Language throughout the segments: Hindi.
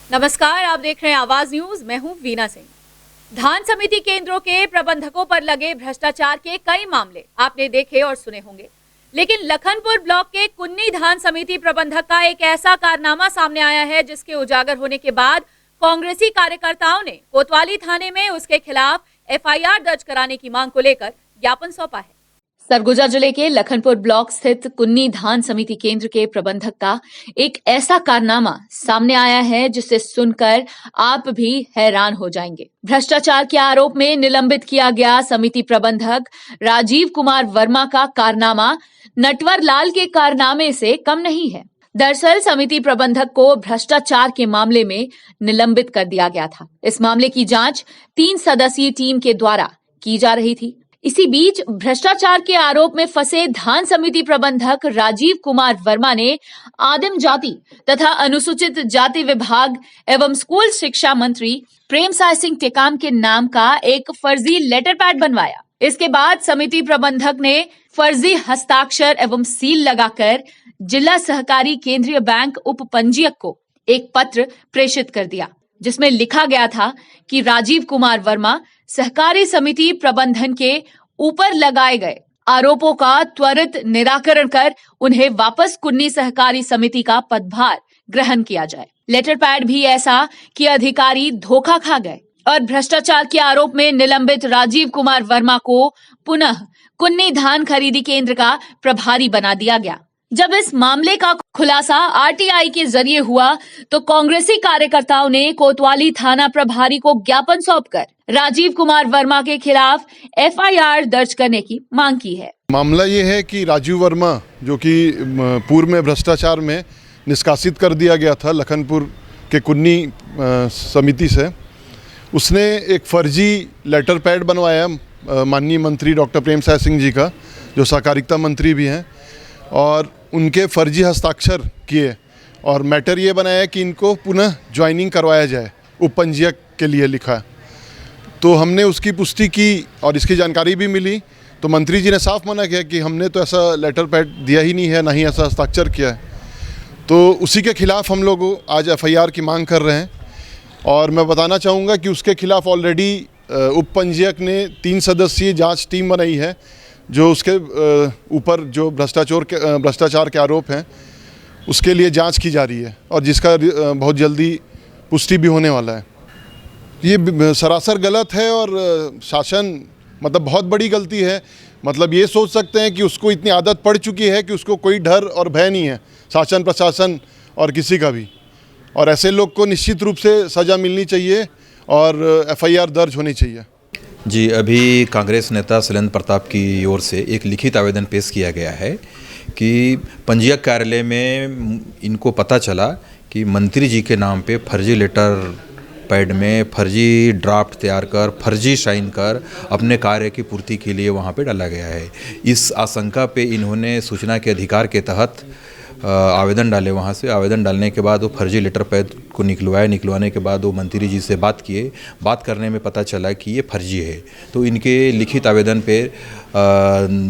नमस्कार, आप देख रहे हैं आवाज न्यूज। मैं हूं वीना सिंह। धान समिति केंद्रों के प्रबंधकों पर लगे भ्रष्टाचार के कई मामले आपने देखे और सुने होंगे, लेकिन लखनपुर ब्लॉक के कुन्नी धान समिति प्रबंधक का एक ऐसा कारनामा सामने आया है जिसके उजागर होने के बाद कांग्रेसी कार्यकर्ताओं ने कोतवाली थाने में उसके खिलाफ एफआईआर दर्ज कराने की मांग को लेकर ज्ञापन सौंपा है। सरगुजा जिले के लखनपुर ब्लॉक स्थित कुन्नी धान समिति केंद्र के प्रबंधक का एक ऐसा कारनामा सामने आया है जिसे सुनकर आप भी हैरान हो जाएंगे। भ्रष्टाचार के आरोप में निलंबित किया गया समिति प्रबंधक राजीव कुमार वर्मा का कारनामा नटवर लाल के कारनामे से कम नहीं है। दरअसल समिति प्रबंधक को भ्रष्टाचार के मामले में निलंबित कर दिया गया था। इस मामले की जांच 3 सदस्यीय टीम के द्वारा की जा रही थी। इसी बीच भ्रष्टाचार के आरोप में फंसे धान समिति प्रबंधक राजीव कुमार वर्मा ने आदिम जाति तथा अनुसूचित जाति विभाग एवं स्कूल शिक्षा मंत्री प्रेमसाय सिंह टेकाम के नाम का एक फर्जी लेटर पैड बनवाया। इसके बाद समिति प्रबंधक ने फर्जी हस्ताक्षर एवं सील लगाकर जिला सहकारी केंद्रीय बैंक उप पंजीयक को एक पत्र प्रेषित कर दिया, जिसमें लिखा गया था कि राजीव कुमार वर्मा सहकारी समिति प्रबंधन के ऊपर लगाए गए आरोपों का त्वरित निराकरण कर उन्हें वापस कुन्नी सहकारी समिति का पदभार ग्रहण किया जाए। लेटर पैड भी ऐसा कि अधिकारी धोखा खा गए और भ्रष्टाचार के आरोप में निलंबित राजीव कुमार वर्मा को पुनः कुन्नी धान खरीदी केंद्र का प्रभारी बना दिया गया। जब इस मामले का खुलासा आरटीआई के जरिए हुआ तो कांग्रेसी कार्यकर्ताओं ने कोतवाली थाना प्रभारी को ज्ञापन सौंपकर राजीव कुमार वर्मा के खिलाफ एफआईआर दर्ज करने की मांग की है। मामला ये है कि राजीव वर्मा, जो कि पूर्व में भ्रष्टाचार में निष्कासित कर दिया गया था लखनपुर के कुन्नी समिति से, उसने एक फर्जी लेटर पैड बनवाया माननीय मंत्री डॉक्टर प्रेमसाय सिंह जी का, जो सहकारिता मंत्री भी हैं, और उनके फर्जी हस्ताक्षर किए और मैटर ये बनाया कि इनको पुनः ज्वाइनिंग करवाया जाए, उपपंजीयक के लिए लिखा। तो हमने उसकी पुष्टि की और इसकी जानकारी भी मिली, तो मंत्री जी ने साफ मना किया कि हमने तो ऐसा लेटर पैड दिया ही नहीं है, ना ही ऐसा हस्ताक्षर किया है। तो उसी के खिलाफ हम लोग आज एफआईआर की मांग कर रहे हैं। और मैं बताना चाहूँगा कि उसके खिलाफ ऑलरेडी उपपंजीयक ने 3 सदस्यीय जाँच टीम बनाई है, जो उसके ऊपर जो भ्रष्टाचार के आरोप हैं उसके लिए जांच की जा रही है और जिसका बहुत जल्दी पुष्टि भी होने वाला है। ये सरासर गलत है और शासन मतलब बहुत बड़ी गलती है। मतलब ये सोच सकते हैं कि उसको इतनी आदत पड़ चुकी है कि उसको कोई डर और भय नहीं है शासन प्रशासन और किसी का भी, और ऐसे लोग को निश्चित रूप से सज़ा मिलनी चाहिए और एफआईआर दर्ज होनी चाहिए। जी, अभी कांग्रेस नेता शैलेंद्र प्रताप की ओर से एक लिखित आवेदन पेश किया गया है कि पंजीयक कार्यालय में इनको पता चला कि मंत्री जी के नाम पे फर्जी लेटर पैड में फर्जी ड्राफ्ट तैयार कर, फर्जी साइन कर अपने कार्य की पूर्ति के लिए वहाँ पे डाला गया है। इस आशंका पे इन्होंने सूचना के अधिकार के तहत आवेदन डाले। वहाँ से आवेदन डालने के बाद वो फर्जी लेटर पैड को निकलवाने के बाद वो मंत्री जी से बात किए। बात करने में पता चला कि ये फर्जी है, तो इनके लिखित आवेदन पे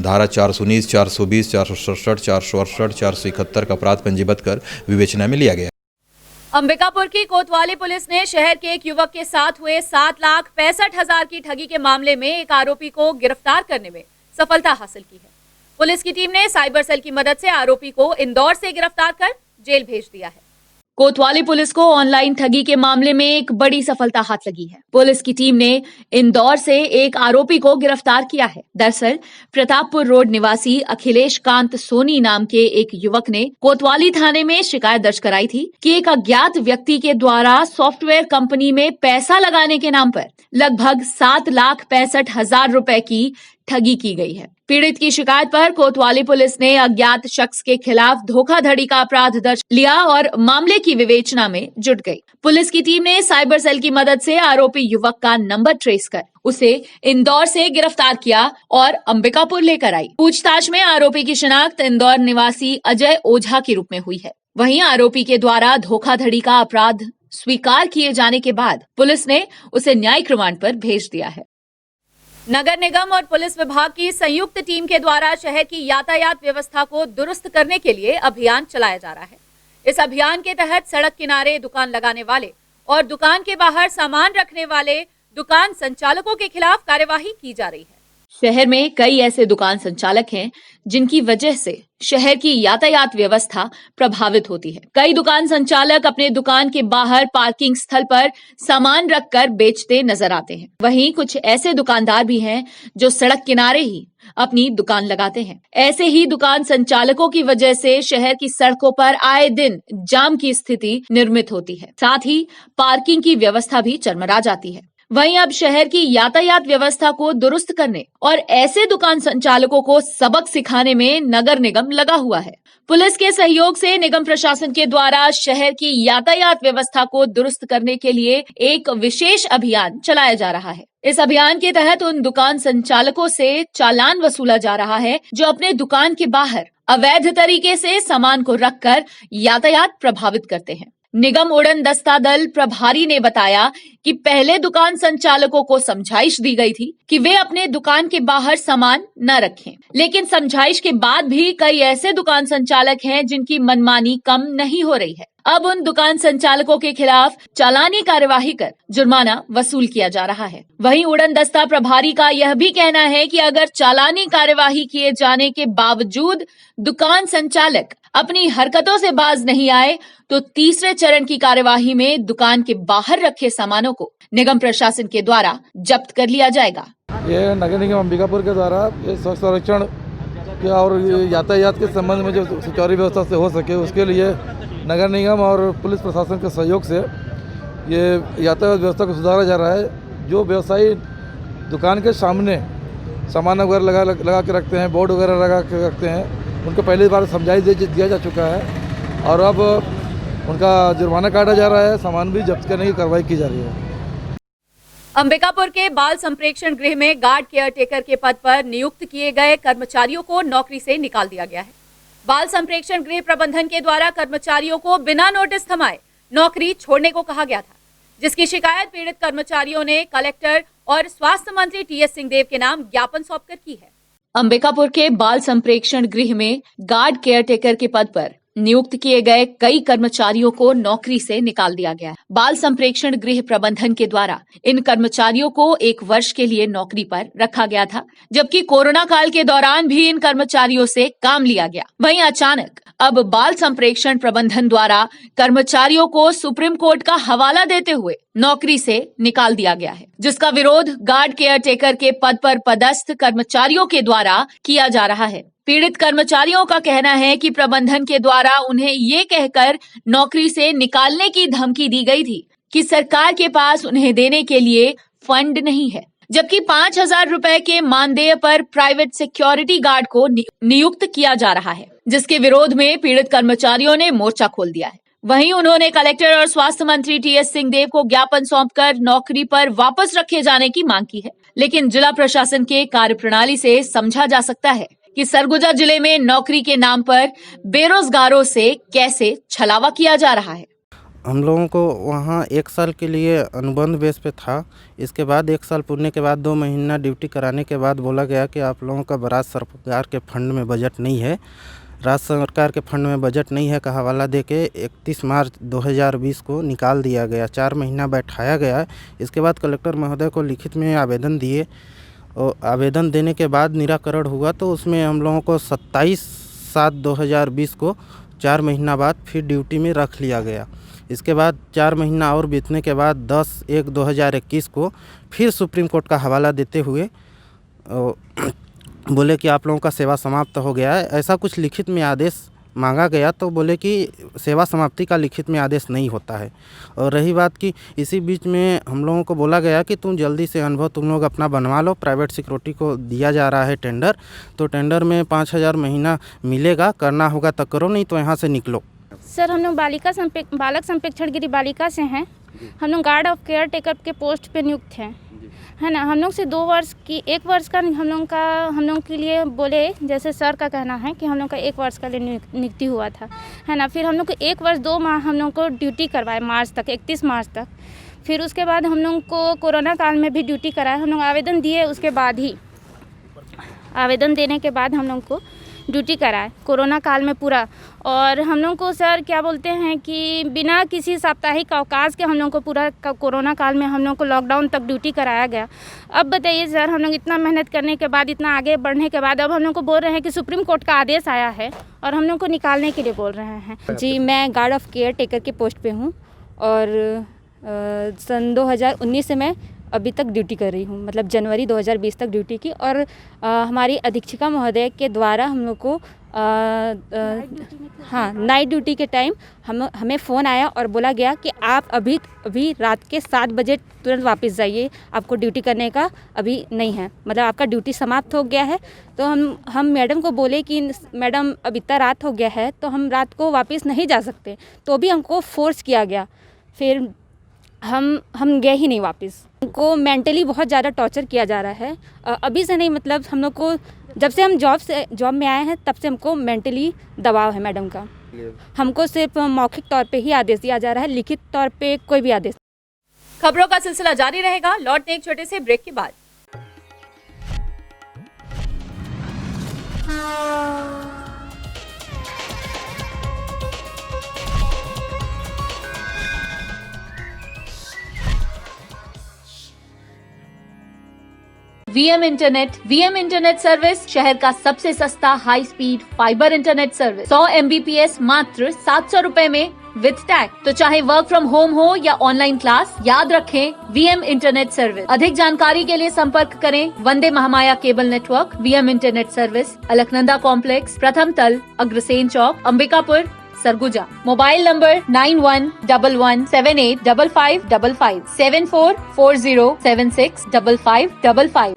धारा 419, 420, 467, 468, 471 का अपराध पंजीबद्ध कर विवेचना में लिया गया। अंबिकापुर की कोतवाली पुलिस ने शहर के एक युवक के साथ हुए 7,65,000 की ठगी के मामले में एक आरोपी को गिरफ्तार करने में सफलता हासिल की है। पुलिस की टीम ने साइबर सेल की मदद से आरोपी को इंदौर से गिरफ्तार कर जेल भेज दिया है। कोतवाली पुलिस को ऑनलाइन ठगी के मामले में एक बड़ी सफलता हाथ लगी है। पुलिस की टीम ने इंदौर से एक आरोपी को गिरफ्तार किया है। दरअसल प्रतापपुर रोड निवासी अखिलेश कांत सोनी नाम के एक युवक ने कोतवाली थाने में शिकायत दर्ज कराई थी कि एक अज्ञात व्यक्ति के द्वारा सॉफ्टवेयर कंपनी में पैसा लगाने के नाम पर लगभग 7,65,000 रुपए की ठगी की गई है। पीड़ित की शिकायत पर कोतवाली पुलिस ने अज्ञात शख्स के खिलाफ धोखाधड़ी का अपराध दर्ज लिया और मामले की विवेचना में जुट गई। पुलिस की टीम ने साइबर सेल की मदद से आरोपी युवक का नंबर ट्रेस कर उसे इंदौर से गिरफ्तार किया और अंबिकापुर लेकर आई। पूछताछ में आरोपी की शिनाख्त इंदौर निवासी अजय ओझा के रूप में हुई है। वहीं आरोपी के द्वारा धोखाधड़ी का अपराध स्वीकार किए जाने के बाद पुलिस ने उसे न्यायिक रिमांड पर भेज दिया है। नगर निगम और पुलिस विभाग की संयुक्त टीम के द्वारा शहर की यातायात व्यवस्था को दुरुस्त करने के लिए अभियान चलाया जा रहा है। इस अभियान के तहत सड़क किनारे दुकान लगाने वाले और दुकान के बाहर सामान रखने वाले दुकान संचालकों के खिलाफ कार्यवाही की जा रही है। शहर में कई ऐसे दुकान संचालक हैं जिनकी वजह से शहर की यातायात व्यवस्था प्रभावित होती है। कई दुकान संचालक अपने दुकान के बाहर पार्किंग स्थल पर सामान रखकर बेचते नजर आते हैं। वहीं कुछ ऐसे दुकानदार भी हैं जो सड़क किनारे ही अपनी दुकान लगाते हैं। ऐसे ही दुकान संचालकों की वजह से शहर की सड़कों पर आए दिन जाम की स्थिति निर्मित होती है। साथ ही पार्किंग की व्यवस्था भी चरमरा जाती है। वहीं अब शहर की यातायात व्यवस्था को दुरुस्त करने और ऐसे दुकान संचालकों को सबक सिखाने में नगर निगम लगा हुआ है। पुलिस के सहयोग से निगम प्रशासन के द्वारा शहर की यातायात व्यवस्था को दुरुस्त करने के लिए एक विशेष अभियान चलाया जा रहा है। इस अभियान के तहत उन दुकान संचालकों से चालान वसूला जा रहा है जो अपने दुकान के बाहर अवैध तरीके से सामान को रखकर यातायात प्रभावित करते हैं। निगम उड़न दस्ता दल प्रभारी ने बताया कि पहले दुकान संचालकों को समझाइश दी गई थी कि वे अपने दुकान के बाहर सामान न रखें, लेकिन समझाइश के बाद भी कई ऐसे दुकान संचालक हैं जिनकी मनमानी कम नहीं हो रही है। अब उन दुकान संचालकों के खिलाफ चालानी कार्यवाही कर जुर्माना वसूल किया जा रहा है। वहीं उड़न दस्ता प्रभारी का यह भी कहना है कि अगर चालानी कार्यवाही किए जाने के बावजूद दुकान संचालक अपनी हरकतों से बाज नहीं आए तो तीसरे चरण की कार्यवाही में दुकान के बाहर रखे सामानों को निगम प्रशासन के द्वारा जब्त कर लिया जाएगा। ये नगर निगम अंबिकापुर के द्वारा ये स्वच्छ संरक्षण के और यातायात के संबंध में जो सुचारू व्यवस्था से हो सके उसके लिए नगर निगम और पुलिस प्रशासन के सहयोग से ये यातायात व्यवस्था को सुधारा जा रहा है। जो व्यवसायी दुकान के सामने सामान वगैरह लगा के रखते हैं, बोर्ड वगैरह लगा के रखते हैं, उनको पहली बार समझाइश दिया जा चुका है और अब उनका जुर्माना काटा जा रहा है, सामान भी जब्त करने की कार्रवाई की जा रही है। अंबिकापुर के बाल संप्रेक्षण गृह में गार्ड केयर टेकर के पद पर नियुक्त किए गए कर्मचारियों को नौकरी से निकाल दिया गया है। बाल संप्रेक्षण गृह प्रबंधन के द्वारा कर्मचारियों को बिना नोटिस थमाए नौकरी छोड़ने को कहा गया था, जिसकी शिकायत पीड़ित कर्मचारियों ने कलेक्टर और स्वास्थ्य मंत्री टीएस सिंहदेव के नाम ज्ञापन सौंपकर की है। अंबिकापुर के बाल संप्रेक्षण गृह में गार्ड केयर टेकर के पद पर नियुक्त किए गए कई कर्मचारियों को नौकरी से निकाल दिया गया है। बाल संप्रेक्षण गृह प्रबंधन के द्वारा इन कर्मचारियों को 1 वर्ष के लिए नौकरी पर रखा गया था, जबकि कोरोना काल के दौरान भी इन कर्मचारियों से काम लिया गया। वहीं अचानक अब बाल संप्रेक्षण प्रबंधन द्वारा कर्मचारियों को सुप्रीम कोर्ट का हवाला देते हुए नौकरी से निकाल दिया गया है, जिसका विरोध गार्ड केयर टेकर के पद पर पदस्थ कर्मचारियों के द्वारा किया जा रहा है। पीड़ित कर्मचारियों का कहना है कि प्रबंधन के द्वारा उन्हें ये कहकर नौकरी से निकालने की धमकी दी गई थी कि सरकार के पास उन्हें देने के लिए फंड नहीं है, जबकि 5,000 रुपए के मानदेय पर प्राइवेट सिक्योरिटी गार्ड को नियुक्त किया जा रहा है, जिसके विरोध में पीड़ित कर्मचारियों ने मोर्चा खोल दिया है। वहीं उन्होंने कलेक्टर और स्वास्थ्य मंत्री टीएस सिंहदेव को ज्ञापन सौंपकर नौकरी पर वापस रखे जाने की मांग की है, लेकिन जिला प्रशासन के कार्यप्रणाली से समझा जा सकता है कि सरगुजा जिले में नौकरी के नाम पर बेरोजगारों से कैसे छलावा किया जा रहा है। हम लोगों को वहाँ 1 साल के लिए अनुबंध बेस पे था। इसके बाद 1 साल पूरने के बाद 2 महीना ड्यूटी कराने के बाद बोला गया कि आप लोगों का राज्य सरकार के फंड में बजट नहीं है, राज्य सरकार के फंड में बजट नहीं है का हवाला दे के 31 मार्च 2020 को निकाल दिया गया। 4 महीना बैठाया गया। इसके बाद कलेक्टर महोदय को लिखित में आवेदन दिए और आवेदन देने के बाद निराकरण हुआ तो उसमें हम लोगों को 27/7/2020 को 4 महीना बाद फिर ड्यूटी में रख लिया गया। इसके बाद 4 महीना और बीतने के बाद 10/1/2021 को फिर सुप्रीम कोर्ट का हवाला देते हुए बोले कि आप लोगों का सेवा समाप्त हो गया है। ऐसा कुछ लिखित में आदेश मांगा गया तो बोले कि सेवा समाप्ति का लिखित में आदेश नहीं होता है। और रही बात कि इसी बीच में हम लोगों को बोला गया कि तुम जल्दी से अनुभव तुम लोग अपना बनवा लो, प्राइवेट सिक्योरिटी को दिया जा रहा है टेंडर, तो टेंडर में 5,000 महीना मिलेगा, करना होगा तो करो, नहीं तो यहाँ से निकलो। सर हम लोग बालक संप्रेक्षण गृह बालिका से हैं। हम लोग गार्ड ऑफ केयर टेकर के पोस्ट पे नियुक्त हैं, है ना। हम लोग से 1 वर्ष का हम लोग के लिए बोले, जैसे सर का कहना है कि हम लोग का 1 वर्ष का लिए नियुक्ति हुआ था, है ना। फिर हम लोग को 1 वर्ष 2 माह हम लोग को ड्यूटी करवाए मार्च तक, 31 मार्च तक। फिर उसके बाद हम लोग को कोरोना काल में भी ड्यूटी कराए। हम लोग आवेदन दिए, उसके बाद ही आवेदन देने के बाद हम लोग को ड्यूटी कराए कोरोना काल में पूरा। और हम लोग को सर क्या बोलते हैं कि बिना किसी साप्ताहिक अवकाश के हम लोग को पूरा कोरोना काल में हम लोग को लॉकडाउन तक ड्यूटी कराया गया। अब बताइए सर, हम लोग इतना मेहनत करने के बाद, इतना आगे बढ़ने के बाद अब हम लोग को बोल रहे हैं कि सुप्रीम कोर्ट का आदेश आया है और हम लोग को निकालने के लिए बोल रहे हैं। जी, मैं गार्ड ऑफ केयर टेकर के पोस्ट पे हूँ और सन 2019 से मैं अभी तक ड्यूटी कर रही हूँ, मतलब जनवरी 2020 तक ड्यूटी की। और हमारी अधीक्षिका महोदय के द्वारा हम लोग को हाँ, नाइट ड्यूटी के टाइम हमें फ़ोन आया और बोला गया कि आप अभी रात के 7 बजे तुरंत वापस जाइए, आपको ड्यूटी करने का अभी नहीं है, मतलब आपका ड्यूटी समाप्त हो गया है। तो हम मैडम को बोले कि मैडम अब इतना रात हो गया है तो हम रात को वापस नहीं जा सकते, तो भी हमको फोर्स किया गया। फिर हम गए ही नहीं वापस। हमको मेंटली बहुत ज़्यादा टॉर्चर किया जा रहा है। अभी से नहीं, मतलब हम लोग को जब से हम जॉब में आए हैं तब से हमको मेंटली दबाव है मैडम का। हमको सिर्फ मौखिक तौर पे ही आदेश दिया जा रहा है, लिखित तौर पे कोई भी आदेश। खबरों का सिलसिला जारी रहेगा, लौटने एक छोटे से ब्रेक के बाद। वीएम इंटरनेट सर्विस शहर का सबसे सस्ता high speed fibre internet service. 100 MBPS मात्र 700 रुपए में विद टैग। तो चाहे वर्क फ्रॉम होम हो या ऑनलाइन क्लास, याद रखें वीएम इंटरनेट सर्विस। अधिक जानकारी के लिए संपर्क करें Vande Mahamaya cable network VM internet service, Alaknanda complex, प्रथम तल, Agrasen Chowk, Ambikapur, Surguja. Mobile number 9111785555 7440765555।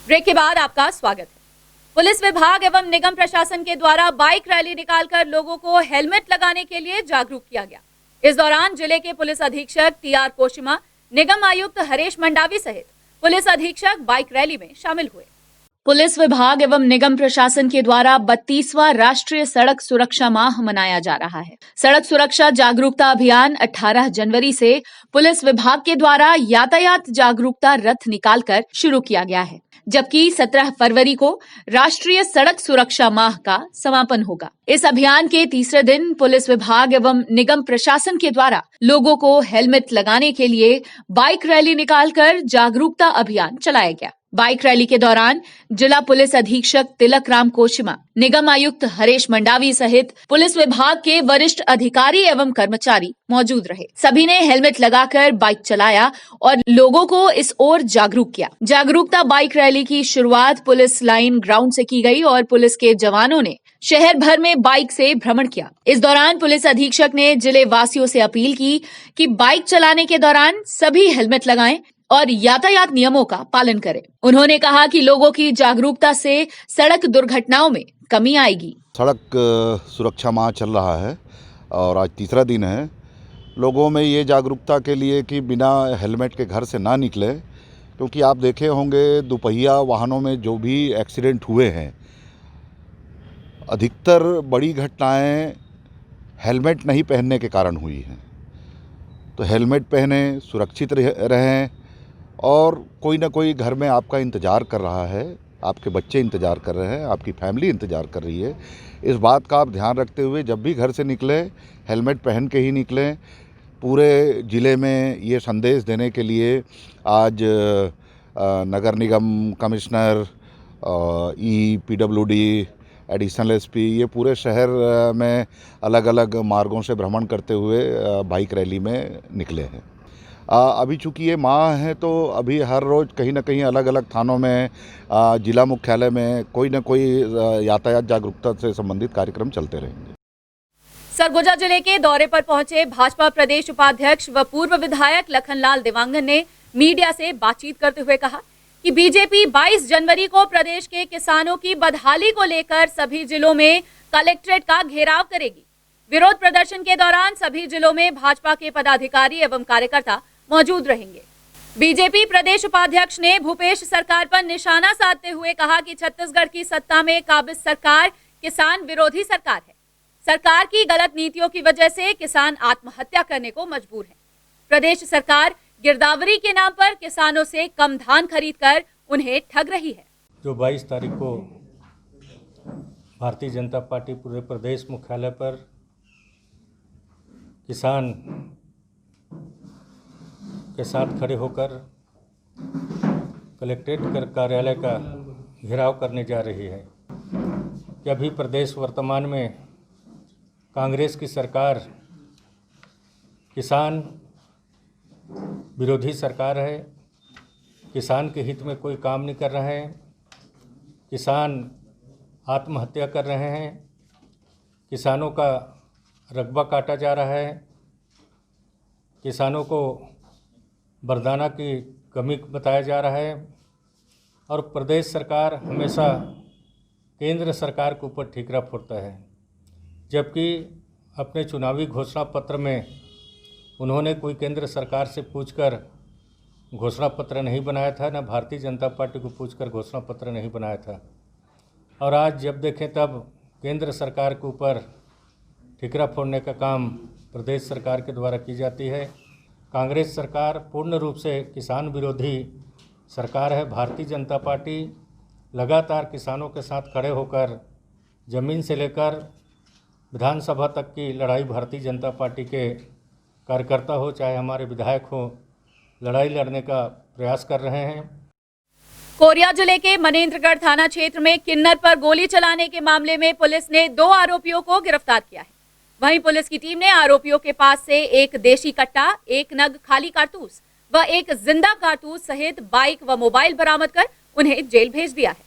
Break के बाद आपका स्वागत है। पुलिस विभाग एवं निगम प्रशासन के द्वारा बाइक रैली निकालकर लोगों को हेलमेट लगाने के लिए जागरूक किया गया। इस दौरान जिले के पुलिस अधीक्षक TR कोशिमा, निगम आयुक्त हरेश मंडावी सहित पुलिस अधीक्षक बाइक रैली में शामिल हुए। पुलिस विभाग एवं निगम प्रशासन के द्वारा 32वां राष्ट्रीय सड़क सुरक्षा माह मनाया जा रहा है। सड़क सुरक्षा जागरूकता अभियान 18 जनवरी से पुलिस विभाग के द्वारा यातायात जागरूकता रथ निकालकर शुरू किया गया है, जबकि 17 फरवरी को राष्ट्रीय सड़क सुरक्षा माह का समापन होगा। इस अभियान के तीसरे दिन पुलिस विभाग एवं निगम प्रशासन के द्वारा लोगों को हेलमेट लगाने के लिए बाइक रैली निकालकर जागरूकता अभियान चलाया गया। बाइक रैली के दौरान जिला पुलिस अधीक्षक तिलक राम कोशिमा, निगम आयुक्त हरेश मंडावी सहित पुलिस विभाग के वरिष्ठ अधिकारी एवं कर्मचारी मौजूद रहे। सभी ने हेलमेट लगाकर बाइक चलाया और लोगों को इस ओर जागरूक किया। जागरूकता बाइक रैली की शुरुआत पुलिस लाइन ग्राउंड से की गई और पुलिस के जवानों ने शहर भर में बाइक से भ्रमण किया। इस दौरान पुलिस अधीक्षक ने जिले वासियों से अपील की कि बाइक चलाने के दौरान सभी हेलमेट लगाएं और यातायात नियमों का पालन करें। उन्होंने कहा कि लोगों की जागरूकता से सड़क दुर्घटनाओं में कमी आएगी। सड़क सुरक्षा माह चल रहा है और आज तीसरा दिन है। लोगों में ये जागरूकता के लिए कि बिना हेलमेट के घर से ना निकले, क्योंकि आप देखे होंगे दोपहिया वाहनों में जो भी एक्सीडेंट हुए हैं, अधिकतर बड़ी घटनाएं हेलमेट नहीं पहनने के कारण हुई हैं। तो हेलमेट पहने, सुरक्षित रहें और कोई ना कोई घर में आपका इंतज़ार कर रहा है, आपके बच्चे इंतज़ार कर रहे हैं, आपकी फैमिली इंतज़ार कर रही है। इस बात का आप ध्यान रखते हुए जब भी घर से निकलें हेलमेट पहन के ही निकलें। पूरे ज़िले में ये संदेश देने के लिए आज नगर निगम कमिश्नर, PWD, एडिशनल SP, ये पूरे शहर में अलग अलग मार्गों से भ्रमण करते हुए बाइक रैली में निकले हैं। अभी चूँकि ये माह है तो अभी हर रोज़ कहीं ना कहीं अलग अलग थानों में, जिला मुख्यालय में कोई ना कोई यातायात जागरूकता से संबंधित कार्यक्रम चलते रहेंगे। सरगुजा जिले के दौरे पर पहुंचे भाजपा प्रदेश उपाध्यक्ष व पूर्व विधायक लखनलाल देवांगन ने मीडिया से बातचीत करते हुए कहा कि बीजेपी 22 जनवरी को प्रदेश के किसानों की बदहाली को लेकर सभी जिलों में कलेक्ट्रेट का घेराव करेगी। विरोध प्रदर्शन के दौरान सभी जिलों में भाजपा के पदाधिकारी एवं कार्यकर्ता मौजूद रहेंगे। बीजेपी प्रदेश उपाध्यक्ष ने भूपेश सरकार पर निशाना साधते हुए कहा कि छत्तीसगढ़ की सत्ता में काबिज सरकार किसान विरोधी सरकार है। सरकार की गलत नीतियों की वजह से किसान आत्महत्या करने को मजबूर है। प्रदेश सरकार गिरदावरी के नाम पर किसानों से कम धान खरीदकर उन्हें ठग रही है। जो 22 तारीख को भारतीय जनता पार्टी पूरे प्रदेश मुख्यालय पर किसान के साथ खड़े होकर कलेक्ट्रेट कार्यालय का घेराव करने जा रही है कि अभी प्रदेश वर्तमान में कांग्रेस की सरकार किसान विरोधी सरकार है। किसान के हित में कोई काम नहीं कर रहे हैं। किसान आत्महत्या कर रहे हैं। किसानों का रकबा काटा जा रहा है। किसानों को बरदाना की कमी बताया जा रहा है और प्रदेश सरकार हमेशा केंद्र सरकार के ऊपर ठीकरा फोड़ता है, जबकि अपने चुनावी घोषणा पत्र में उन्होंने कोई केंद्र सरकार से पूछकर घोषणा पत्र नहीं बनाया था, न भारतीय जनता पार्टी को पूछकर घोषणा पत्र नहीं बनाया था। और आज जब देखें तब केंद्र सरकार के ऊपर ठीकरा फोड़ने का काम प्रदेश सरकार के द्वारा की जाती है। कांग्रेस सरकार पूर्ण रूप से किसान विरोधी सरकार है। भारतीय जनता पार्टी लगातार किसानों के साथ खड़े होकर ज़मीन से लेकर विधानसभा तक की लड़ाई भारतीय जनता पार्टी के कार्यकर्ता हो चाहे हमारे विधायक हो, लड़ाई लड़ने का प्रयास कर रहे हैं। कोरिया जिले के मनेन्द्रगढ़ थाना क्षेत्र में किन्नर पर गोली चलाने के मामले में पुलिस ने 2 आरोपियों को गिरफ्तार किया है। वहीं पुलिस की टीम ने आरोपियों के पास से एक देशी कट्टा, 1 नग खाली कारतूस व एक जिंदा कारतूस सहित बाइक व मोबाइल बरामद कर उन्हें जेल भेज दिया है।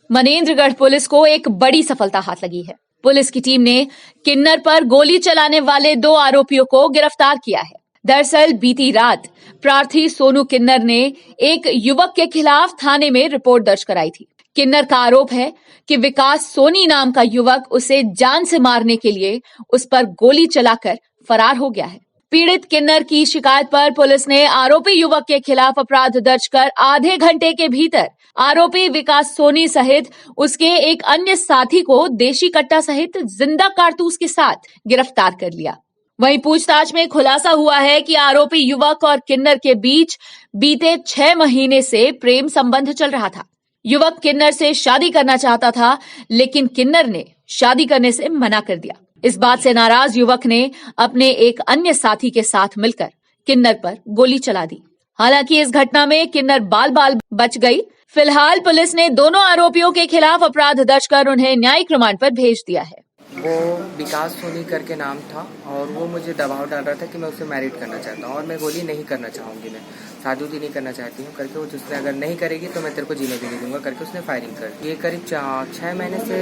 मनेन्द्रगढ़ पुलिस को एक बड़ी सफलता हाथ लगी है। पुलिस की टीम ने किन्नर पर गोली चलाने वाले 2 आरोपियों को गिरफ्तार किया है। दरअसल बीती रात प्रार्थी सोनू किन्नर ने एक युवक के खिलाफ थाने में रिपोर्ट दर्ज कराई थी। किन्नर का आरोप है कि विकास सोनी नाम का युवक उसे जान से मारने के लिए उस पर गोली चलाकर फरार हो गया है। पीड़ित किन्नर की शिकायत पर पुलिस ने आरोपी युवक के खिलाफ अपराध दर्ज कर आधे घंटे के भीतर आरोपी विकास सोनी सहित उसके एक अन्य साथी को देशी कट्टा सहित जिंदा कारतूस के साथ गिरफ्तार कर लिया। वहीं पूछताछ में खुलासा हुआ है कि आरोपी युवक और किन्नर के बीच बीते 6 महीने से प्रेम संबंध चल रहा था। युवक किन्नर से शादी करना चाहता था, लेकिन किन्नर ने शादी करने से मना कर दिया। इस बात से नाराज युवक ने अपने एक अन्य साथी के साथ मिलकर किन्नर पर गोली चला दी। हालांकि इस घटना में किन्नर बाल बच गई। फिलहाल पुलिस ने दोनों आरोपियों के खिलाफ अपराध दर्ज कर उन्हें न्यायिक रिमांड पर भेज दिया है। वो विकास सोनी करके नाम था और वो मुझे दबाव डाल रहा था कि मैं उसे मैरिड करना चाहता हूँ और मैं गोली नहीं करना चाहूँगी, मैं शादी नहीं करना चाहती हूँ करके वो जिसने अगर नहीं करेगी तो मैं तेरे को जीने भी नहीं दूंगा करके उसने फायरिंग कर दी। ये करीब 6 महीने से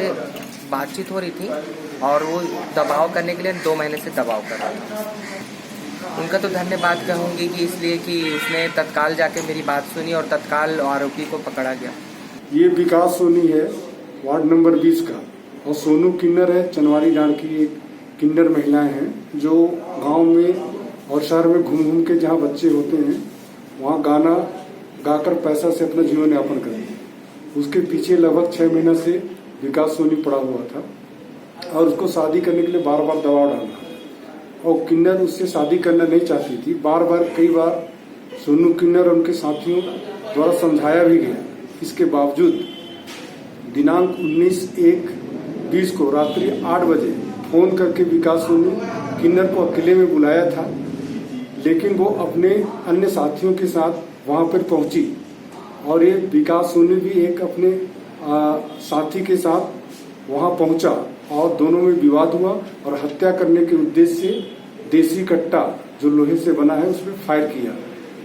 बातचीत हो रही थी और वो दबाव करने के लिए 2 महीने से दबाव कर रहा था। उनका तो धन्यवाद कहूँगी कि इसलिए कि उसने तत्काल जाके मेरी बात सुनी और तत्काल आरोपी को पकड़ा गया। ये विकास सोनी है वार्ड नंबर 20 का और सोनू किन्नर है चनवारी डांड की एक किन्नर महिलाएं हैं जो गांव में और शहर में घूम घूम के जहां बच्चे होते हैं वहां गाना गाकर पैसा से अपना जीवन यापन करते हैं। उसके पीछे लगभग 6 महीना से विकास सोनी पड़ा हुआ था और उसको शादी करने के लिए बार बार दबाव डाला और किन्नर उससे शादी करना नहीं चाहती थी। कई बार सोनू किन्नर और उनके साथियों द्वारा समझाया भी गया। इसके बावजूद दिनांक 19/1/20 को रात्रि 8 बजे फोन करके विकास सोनी किन्नर को अकेले में बुलाया था, लेकिन वो अपने अन्य साथियों के साथ वहां पर पहुंची और ये विकास सोनी भी एक अपने साथी के साथ वहां पहुंचा और दोनों में विवाद हुआ और हत्या करने के उद्देश्य से देसी कट्टा जो लोहे से बना है उसमें फायर किया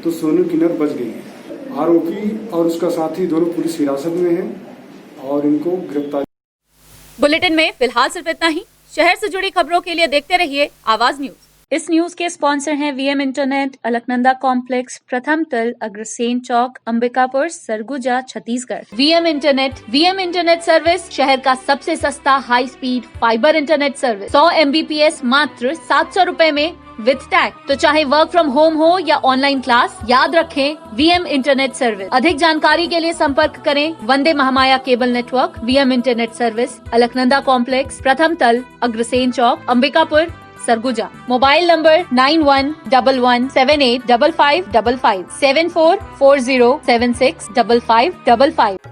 तो सोनू किन्नर बच गई है। आरोपी और उसका साथी दोनों पुलिस हिरासत में हैं और इनको गिरफ्तार। बुलेटिन में फिलहाल सिर्फ इतना ही। शहर से जुड़ी खबरों के लिए देखते रहिए आवाज न्यूज। इस न्यूज के स्पॉन्सर हैं वीएम इंटरनेट, अलकनंदा कॉम्प्लेक्स, प्रथम तल, Agrasen Chowk, Ambikapur, Surguja, Chhattisgarh. VM internet service शहर का सबसे सस्ता high speed fibre internet service. 100 MBPS मात्र 700 रुपए में विद टैग। तो चाहे वर्क फ्रॉम होम हो या ऑनलाइन क्लास, याद रखें VM इंटरनेट सर्विस। अधिक जानकारी के लिए संपर्क करें Vande Mahamaya cable network, VM internet service, Alaknanda complex, प्रथम तल, अग्रसेन चौक, अंबिकापुर, सरगुजा। Mobile number 9111785555 7440765555।